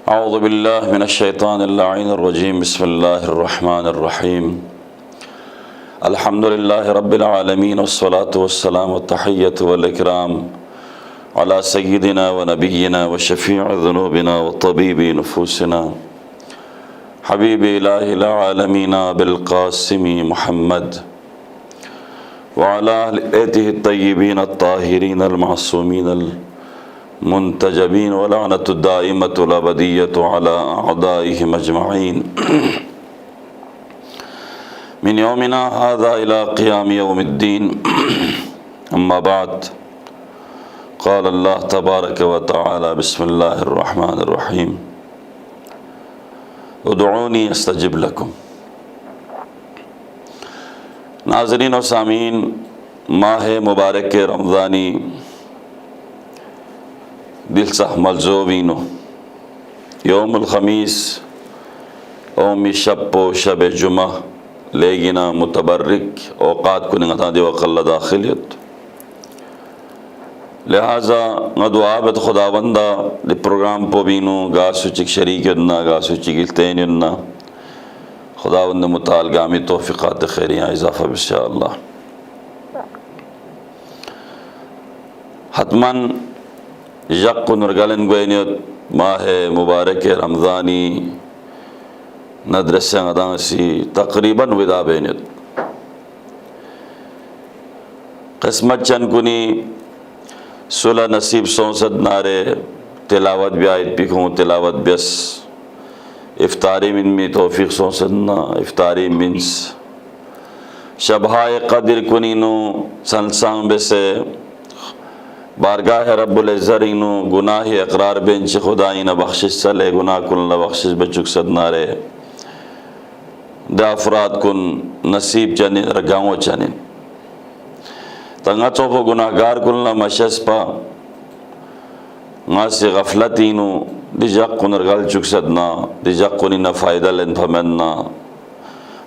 औज़ु बिल्लाहि मिनश्शैतानिर्रजीम बिस्मिल्लाहिर्रहमानिर्रहीम अल्हम्दुलिल्लाहि रब्बिल आलमीन वस्सलातु वस्सलामु वत्तहिय्यतु वल इकराम अला सय्यिदिना व नबिय्यिना व शफ़ीइ ज़ुनूबिना व तबीबि नुफूसिना हबीबि इलाहिल आलमीन अबिल क़ासिम मुहम्मद व अला अहलि बैतिहि अत्तय्यिबीन अत्ताहिरीन अल-मासूमीन मुंतजबीन व लअनतु दाइमतु अबदिय्यतु अला अअदाइहिम अजमईन मिन यौमिना हाज़ा इला क़ियाम यौमिद्दीन अम्मा बाद क़ाल अल्लाह तबारक व तआला बिस्मिल्लाहिर रहमानिर रहीम उदऊनी अस्तजिब लकुम। नाज़रीन व सामीन, माह मुबारक रमज़ानी दिलसह मलजोवीनो यौमुल ख़मीस ओमी शब शब जुमा लेगिना मुतबर्रिक औक़ात को निगता दे वक़ल्ला दाखिलियत लिहाजा दुआबत खुदावंदा दे प्रोग्राम पोबीनो गासुचिक शरीकना गासुचिक इल्तेनना खुदावंद मुताल गामी तौफ़ीक़ात खैरियाँ इज़ाफ़ा इंशाअल्लाह। हतमन यक नरगलन गोयनियत माह मुबारक रमज़ानी नदरसे अदासी तकरीबन विदा बेनियत किस्मत चनकुनी सुलह नसीब सौसद नारे तिलावत ब्यायत पिखों तिलावत ब्यस इफ्तारी मिन में तौफीक सौसदना इफ्तारी मिन्स शबहाय कदर कुनीनो संसांग बेसे बारगाह रब्बुल इज़्ज़तिनो गुनाह इक़रार बेंच खुदाइना बख्शिश सले गुनाह कुल्ला बख्शिश बचुक सदनारे दाफरात कुन नसीब चनिन रगाओ चनिन तंगा चौफो गुनाहगार कुल्ला मशस्पा मासी गफलतीनो दिजक कुनरगल चुक सदना दिजक कुनिना फ़ायदा लेन फमन्ना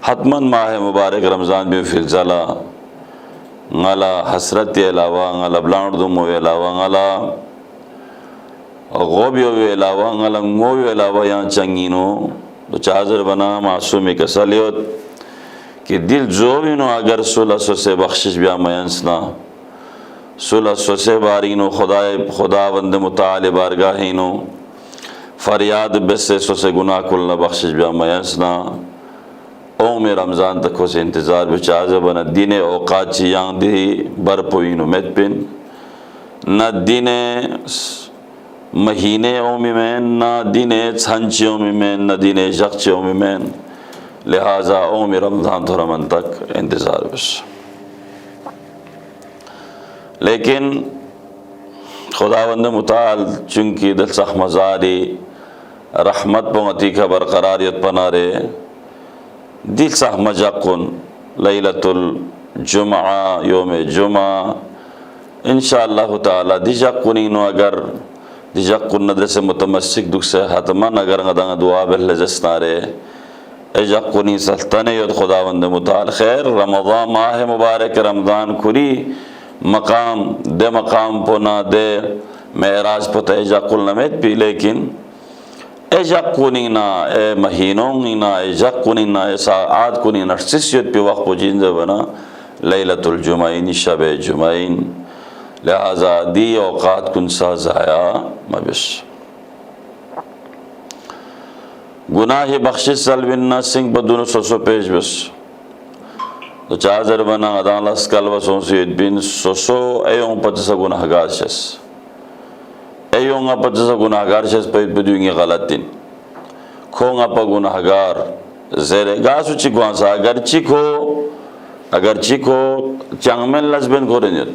हतमन माह मुबारक रमज़ान में फिलज़ला ngala hasrat elawa ngala blandu mo elawa ngala gobyo elawa ngala ngoyo elawa yan changino to chazer bana Masumi का सलियत कि दिल जो भी नो अगर 1600 से बख्शिश बिया मयंसना 1600 से बारीनो खुदावंद मुताल बारगाहिनो फरियाद बेसे से गुनाह कुल्ला बख्शिश बिया मयंसना ओ में रमज़ान तक से इंतज़ार बेचाज बना दिन औक़ात चियांग दी बरपोइनो मेतपिन न दिन महीने ओमी में न दिन छंचियों में न दिन जख्चियों में लिहाजा ओ में रमज़ान थोड़ा मन तक इंतज़ार बस। लेकिन खुदावंद मुताल चुंकी दिल सख मज़ारी रहमत पंगती का बरकरारियत पनारे दिल सह मजाकुन लैलतुल जुमा योम जुमा इंशाअल्लाह ताला दिजाकुनीनो अगर दिजाकुन नदरसे मुतमस्सिक दुख से हतमन अगर गदा दुआ बहले जस्तारे एजाकुनी सल्तने यद खुदावंद मुताल खैर रमज़ान माह मुबारक रमज़ान खुरी मकाम दे मकाम पोना दे मेराज पोता एजाकुल नमेत भी लेकिन एजाकुनीना ए महीनों नीना एजाकुनीना ए साआत कुनी नर्सिसियत पे वक्त जिंद बना लैलतुल जुमाइन शब जुमाइन लिहाजा दी औक़ात कुन सा ज़ाया मबिश गुनाह बख्शिश सलबिन्ना सिंह बदुन सोसो पेश बस तो चाजर बना अदालस कलवसों से बिन सोसो एयों पचसा गुनाहगार शस एयोंगा पचसा गुनाहगार शस पे बदुंगी गलतिन खोंगा प गुनाहगार ज़ेरे गासु चिकवांसा अगर चिको चांगमें लज़बन कोरेनियत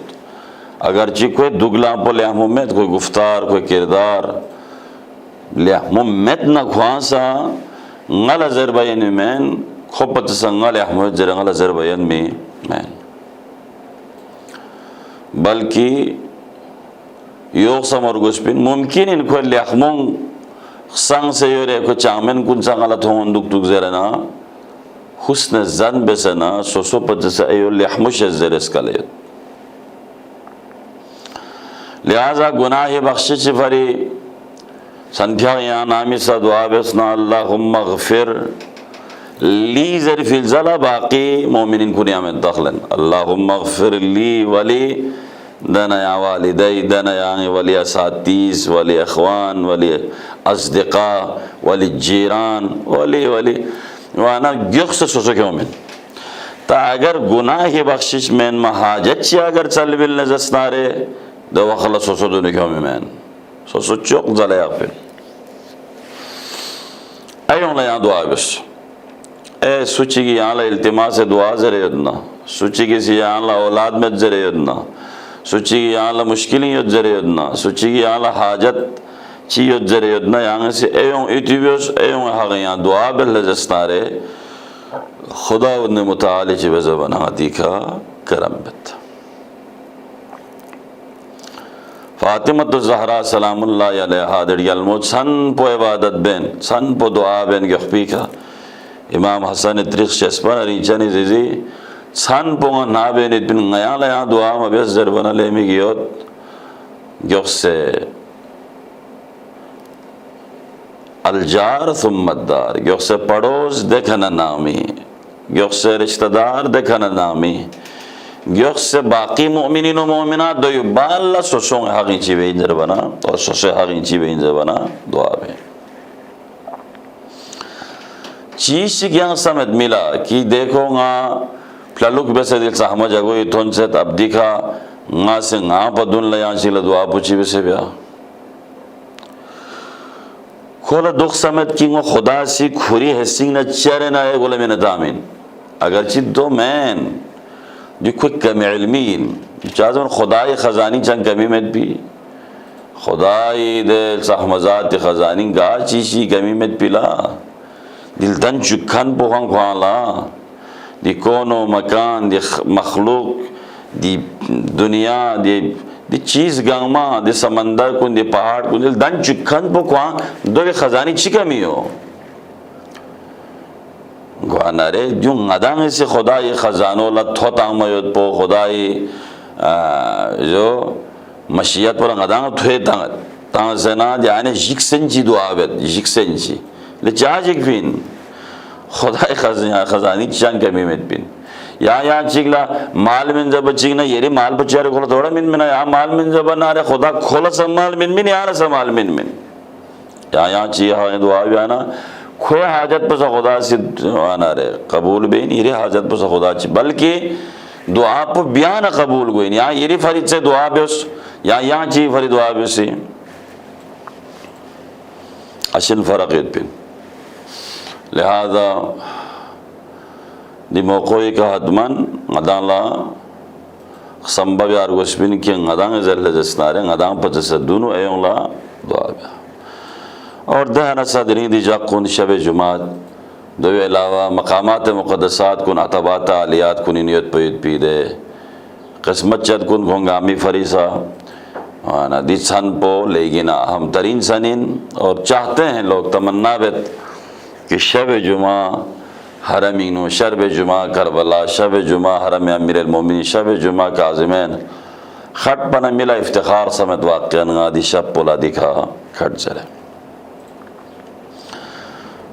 अगर चिको दुगला प लियामुमेत कोई गुफ्तार कोई किरदार लियामुमेत न ख्वांसा ngala zerbayan men खोपत संगल अहमद जरंगल ज़रबयन में बल्कि योग समर गुस्पिन मुमकिन इनको लियाखमों संग से योरे को चामेन कुन संगल थों दुख दुख ज़रना हुस्न ज़न बेसना सोसो पत से अयो लियाखमुश ज़रस कले लिहाजा गुनाह बख्शिश फरी संख्या या नामी सा दुआ बेसना अल्लाहुम्मा गफिर ली ज़रफ़िल ज़ला बाकी मोमिनिन को नियामत दखलन अल्लाहुम्मा गफिर ली वली दना या वालिदै दना या वली असातीस वली अखवान वली अस्दिक़ा वली जीरान वली वली वाना गिख्स सोसो के मोमिन ता अगर गुनाह की बख्शिश में महाजत ची अगर चल बिल नजस्तारे दो वखला सोसो दोने के मोमिन सोसो चौक ज़ला या फिर अयों ला या दुआ बस ए सुची की यहाँ ला इल्तिमास दुआ ज़रे यदना सुची की सी यहाँ ला औलाद में ज़रे यदना सुची की यहाँ ला मुश्किलें यद ज़रे यदना सुची की यहाँ ला हाजत ची यद ज़रे यदना यहाँ से एयों इतिव्योस एयों हाँ यहाँ दुआ बिल लजस्तारे खुदा उन्ने मुताली ची वज़बना आदि का करम बत फातिमा ज़हरा सलामुल्लाह अलैहा दरियल मोच सन पो इबादत बेन सन पो दुआ बेन गख्पी का इमाम हसन त्रिक शेस्पन रीचनी जिजी सन पोंगा ना बेन इतन नया लया दुआ मबेस जरबना लेमी गियोत गियोसे अलजार सुम्मदार गियोसे पड़ोस देखना नामी गियोसे रिश्तेदार देखना नामी गियोसे बाकी मोमिनीन व मोमिनात दो युबाला सोसों हागिंची बेइन जरबना और सोसे हागिंची बेइन जरबना दुआ बे चीज क्या समझ मिला कि देखोगा फ्ललुक बेसे दिल सहमा जगो इतों से तब दिखा ना से ना पदुन लयां चिल दुआ पूछी बेसे ब्या खोला दुख समझ कि वो खुदा सी खुरी हैसिंग न चेरे ना है गोले में नदामिन अगर चित दो मैन जो कोई कम इल्मीन चाहते खुदाई खजानी चंग कमी में भी खुदाई दे सहमजात खजानी गा चीज़ी कमी में पिला दिल दन चुखन पोखं ख्वाला दी कोनो मकान दी मखलूक दी दुनिया दी चीज़ गंगमा दी समंदर कुन दी पहाड़ कुन दिल दन चुखन पोखवां दो के खजानी चिकमी हो गुआना रे जो गदांग से खुदा ये खजानो ला थोता मयोद पो खुदाई जो मशीयत पर गदांग थोए तांग से ना जाने जिक्सेंची दुआबत जिक्सेंची ले चाजिक फिन खुदाई खजानी चांग कमी में पिन या चिगला माल मिन जब चिगना ये रे माल बचारे खोला थोड़ा मिन मिना या माल मिन जब ना रे खुदा खोला संभाल मिन मिन यार संभाल मिन मिन या ची हाँ दुआ भी आना खोए हाजत पर खुदा से आना रे कबूल भी नहीं रे हाजत पर खुदा ची बल्कि दुआ पर बयान कबूल कोई नहीं यहाँ ये रे फरीद से दुआ भी उस यहाँ ची फरीद दुआ भी उसी अशिल फ़र्क इतने लिहाजा दिमोकोई का हदमन गदाला संभव यार गुस्बिन की गदांग ज़ल्ले जस्नारे गदांग पर जैसे दोनों एयोंला दुआ भी और दहना सदरी दी जाकुन शब जुमात दो अलावा मकामात मुक़द्दसात कुन अतबाता आलियात कुन नियत पीद पीदे किस्मत चद कुन घोंगामी फरीसा ना दी सन पो लेकिन अहम तरीन सनिन और चाहते हैं लोग तमन्ना बेत कि शब जुमा हरमीनो शब जुमा करबला शब जुमा हरम अमीर मोमिन शब जुमा काज़िमैन खट पना मिला इफ्तिखार समेत वाक़यान आदि शब पोला दिखा खट चले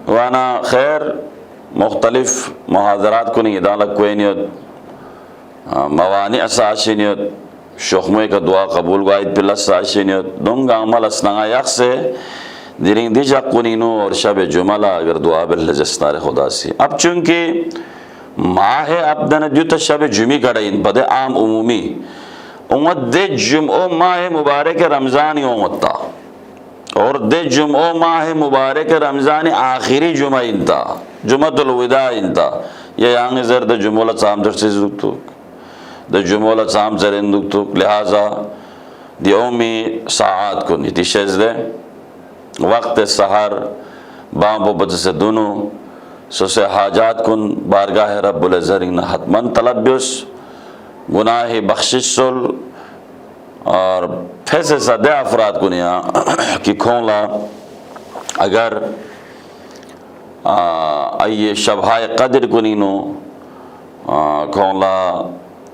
वाना खैर मुख्तलिफ मुहाज़रात को नहीं इदालत कोई नियत मवानी असाशी नियत शुखमे का दुआ कबूल गाइद पिल असाशी नियत दूंगा अमल असनागा यक से दिरिंग दिजा कुनीनो और शब जुमला अगर दुआ बिल जस्नार खुदा से अब चूँकि माह अब दन जुत शब जुमी कड़ा इन पदे आम उमूमी उम्मत दे जुम्ओ माह मुबारक रमज़ान उम्मता और दे जुम्ओ माह मुबारक रमज़ान आखिरी जुमा इंता जुमतुल विदा इंता ये यांग ज़र द जुमोला साम जर से जुक्तुक द जुमोला साम जरें दुक्तुक लिहाजा दियोमी साआत को नितिशेज़ दे वक्त सहर बांबो बज से दोनों सोसे हाजात कुन बारगाह रब्बुल ज़रीन हतमन तलब्युस गुनाह बख्शिशुल और फैसे सदे अफराद को निया कि खोला अगर ये शबहाय कदर को नीनो खोला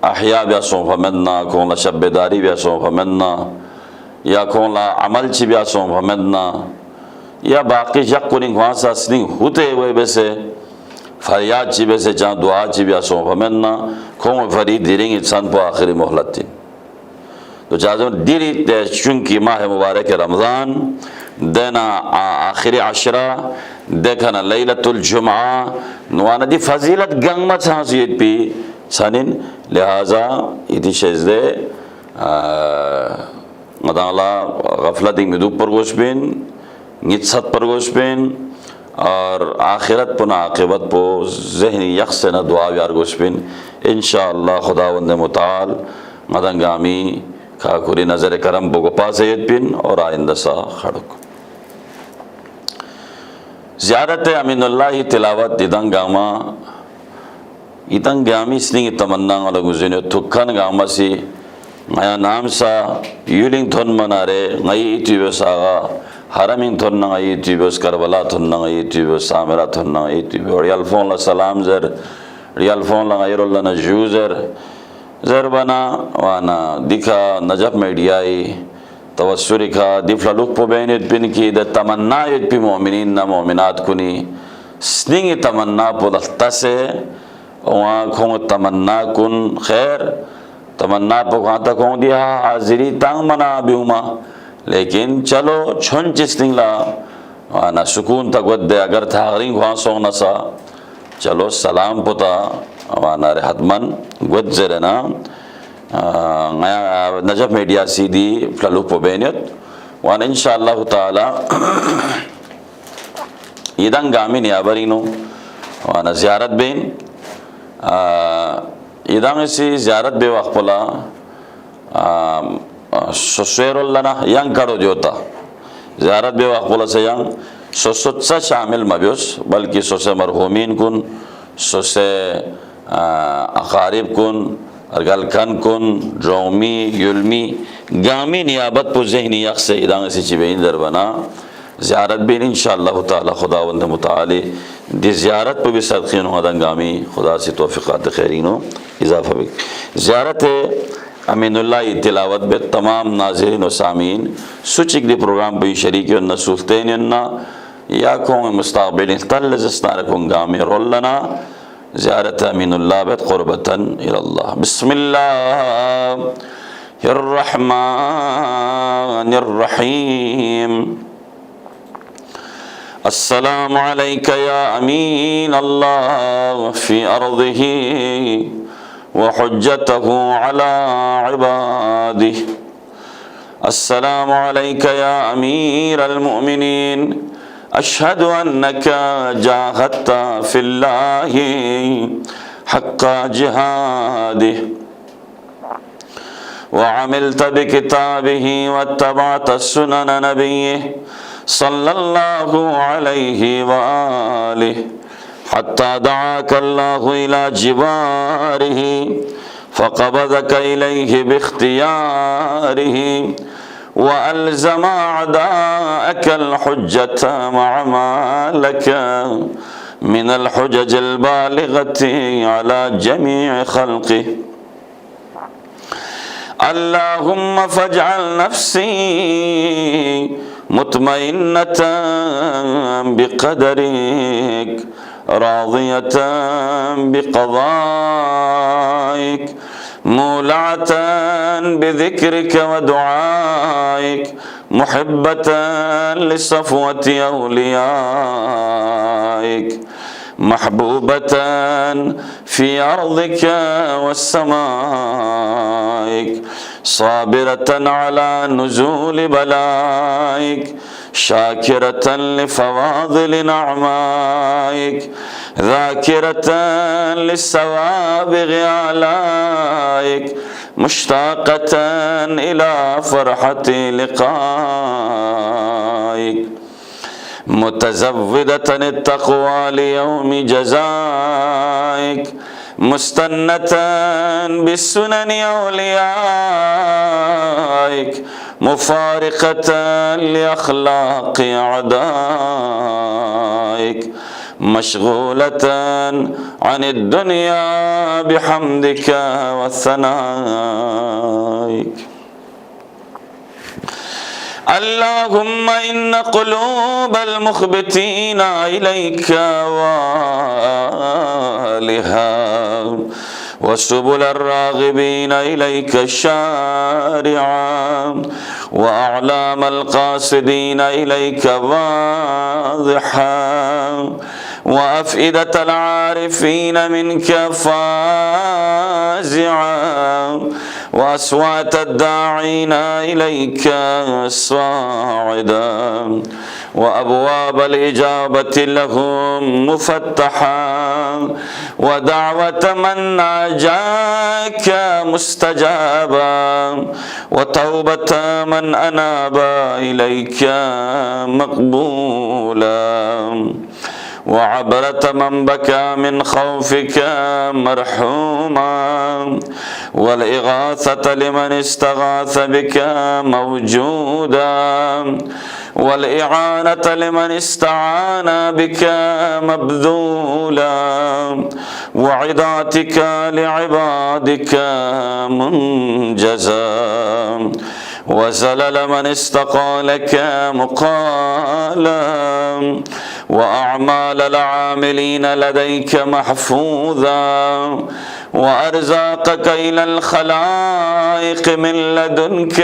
अहिया ब्यासों फमदना खोला शब्बेदारी ब्यासों फमदना या खोला अमल ची ब्यासों फमदना या बाकी जक कुनिंग वासा स्निंग होते हुए बेसे फरियाद ची बेसे जहाँ दुआ ची भी आसों फमेन्ना खों फरी दिरिंग इंसान पो आखिरी मोहलत थी तो चाहते दिरी चुंकी माह मुबारक रमज़ान देना आखिरी अशरा देखना लैलतुल जुमा नुआना दी फजीलत गंगमा छांसीत पी सनिन लिहाजा इति शेज़े मदाला गफलतिंग मिदुप पर गोशबिन नित्सत पर गोशबिन और आखिरत पुना आक़िबत पो ज़हनी यक्स न दुआ यार गोशबिन इंशाअल्लाह खुदावंद मुताल मदंगामी खाकुरी नज़र करम बो गोपा सैयद पिन और आइंदा सा खड़क ज़ियारत अमीनुल्लाह तिलावत इदंगामा इदंगामी स्निंग तमन्ना वाला गुज़िने थुक्कन गामा सी ngaya namsa yuling thon manare ngai tibes aga haraming thon na ngai tibes karbala thon na ngai tibes samira thon na ngai tibes real phone la salam zer real phone la ngai rolla na user zer bana wana dikha najab media ai tawassuri ka difla luk po benet bin ki da tamanna yet pi mu'minin na mu'minat kuni sning tamanna po daltase wa khong tamanna kun khair तमन्ना पकाता कौन दिया हाजिरी तांग मना बिउमा लेकिन चलो छुन चिस्तिंगला ना सुकून तक वद्दे अगर था रिंग वहाँ सोंग नसा चलो सलाम पुता वाना रे हदमन गुज्जरे ना नजफ मीडिया सीधी फ्ललू पोबेनियत वान इंशाअल्लाह ताला इदंग गामी नियाबरीनो वाना ज़ियारत बेन इदांग सी ज़ियारत बे वक़्तला सोशेरोल्लना यंग करो जोता ज़ियारत बे वक़्तला से यंग सोसुत्सा शामिल मबियुस बल्कि सोसे मरहुमीन कुन सोसे अकारिब कुन अरगलकन कुन रोमी युल्मी गामी नियाबत पु ज़हनी यक से इदांग सी चिबेइन दरबना ज़ियारत भी इंशाअल्लाह ताला खुदावंद मुताली दी ज़ियारत पर भी सदक़ीन गामी खुदा से तौफ़ीक़ात खैरीनो इजाफ़ा भी ज़ियारत अमीनुल्लाह तिलावत बे तमाम नाज़रीन व सामीन सुचिक दी प्रोग्राम पे शरीक न सुल्तेन न या कौन मुस्तक़बिल तल जस्तार कौन गामी रोलना ज़ियारत अमीनुल्लाह बे क़ुरबतन इल्लाह बिस्मिल्लाहिर्रहमानिर्रहीम अस्सलामु अलैका या अमीन अल्लाह फी अर्दिही व हुज्जतहु अला इबादिही अस्सलामु अलैका या अमीरल मुमिनीन अशहदु अन्नका जाहदता फिल्लाहि हक्का जिहादिही व अमिलत बिकिताबिही वत्तबअत सुनन नबिय्यिही सल्लल्लाहु अलैहि वालिहि हत्ता दआका अल्लाहु इला जिवारिही फ़क़बज़का इलैहि बिख्तियारिही व अल्ज़मा अदाअकल हुज्जत मअ मा लका मिनल हुज्जजिल बालिगति अला जमीइ ख़ल्क़िही अल्लाहुम्मा फ़जअल नफ़्सी मुतमइन्नतन बिक़दरिक राज़ियतन बिक़ज़ाइक मूलअतन बिज़िक्रिक व दुआइक मुहिब्बतन लिसफ़वति औलियाइक महबूबतन फ़ी अर्ज़िक वस्समाइक साबिरतन अला नुज़ूल बलाइक शाकिरतन लिफ़वाज़िल निअमाइक ज़ाकिरतन लिस्सवाबिग़ अलाइक मुश्ताक़तन इला फ़रहति लिक़ाइक मुतज़व्विदतन तक़वा लियौमि जज़ाइक मुस्तन्नतन बिस्सुननि औलियाइक मुफ़ारिक़तन लिअख़लाक़ि अअदाइक मशगूलतन अनिद्दुनिया बिहम्दिका व सनाइक اللهم إن قلوب المخبتين إليك والها، وسبل الراغبين إليك شارعا، وأعلام القاصدين إليك واضحا، وأفئدة العارفين منك فازعا، وأصوات الداعين إليك صاعدا، وأبواب الإجابة لهم مفتحا، ودعوة من ناجاك مستجابا، وتوبة من أناب إليك مقبولا، وعبرة من بكى من خوفك مرحوما، والإغاثة لمن استغاث بك موجودا، والإعانة لمن استعان بك مبذولا، وعظاتك لعبادك منجزا، وزلل من استقالك مقالا، وأعمال العاملين لديك محفوظا، وأرزاقك إلى الخلائق من لدنك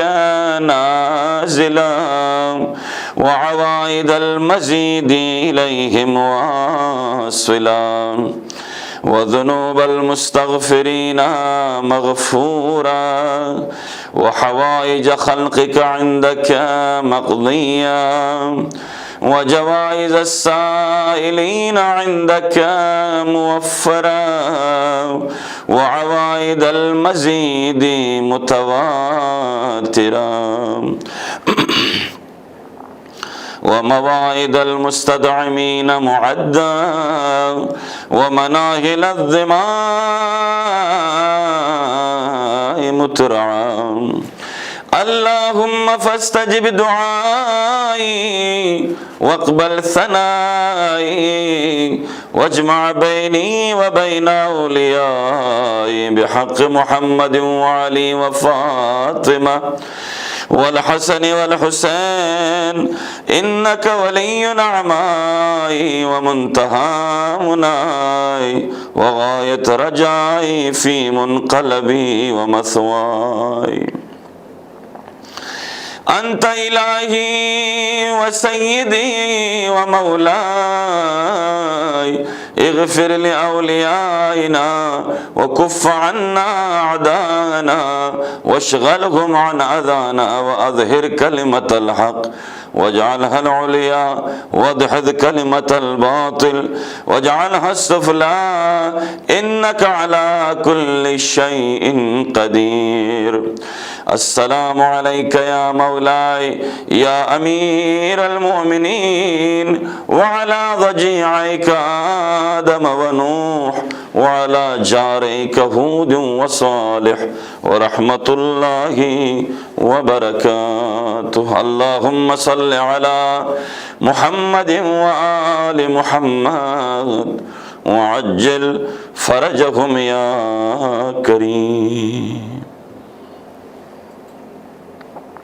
نازلا، وعوائد المزيد إليهم واصلا، وذنوب المستغفرين مغفورا، وحوائج خلقك عندك مقضيا، وجوائز السائلين عندك موفرا، وعوائد المزيد متواترا، ومواعيد المستدعمين معدا، ومناهل الظماء مترعا. اللهم فاستجب دعائي واقبل ثنائي، واجمع بيني وبين أوليائي بحق محمد وعلي وفاطمة والحسن والحسين، إنك ولي نعمائي ومنتهى مناي وغاية رجائي في منقلبي ومثواي. أنت إلهي وسيدي ومولاي، اغفر لأوليائنا وكف عنا أعداءنا، واشغلهم عن أذانا، وأظهر كلمة الحق واجعلها العليا، وادحض كلمة الباطل واجعلها السفلى، إنك على كل شيء قدير. السلام عليك يا مولاي يا أمير المؤمنين، وعلى ضجيعيك آدم ونوح، وعلى جاريك هود وصالح، ورحمة الله وبركاته. اللهم صل على محمد وآل محمد وعجل فرجهم يا كريم.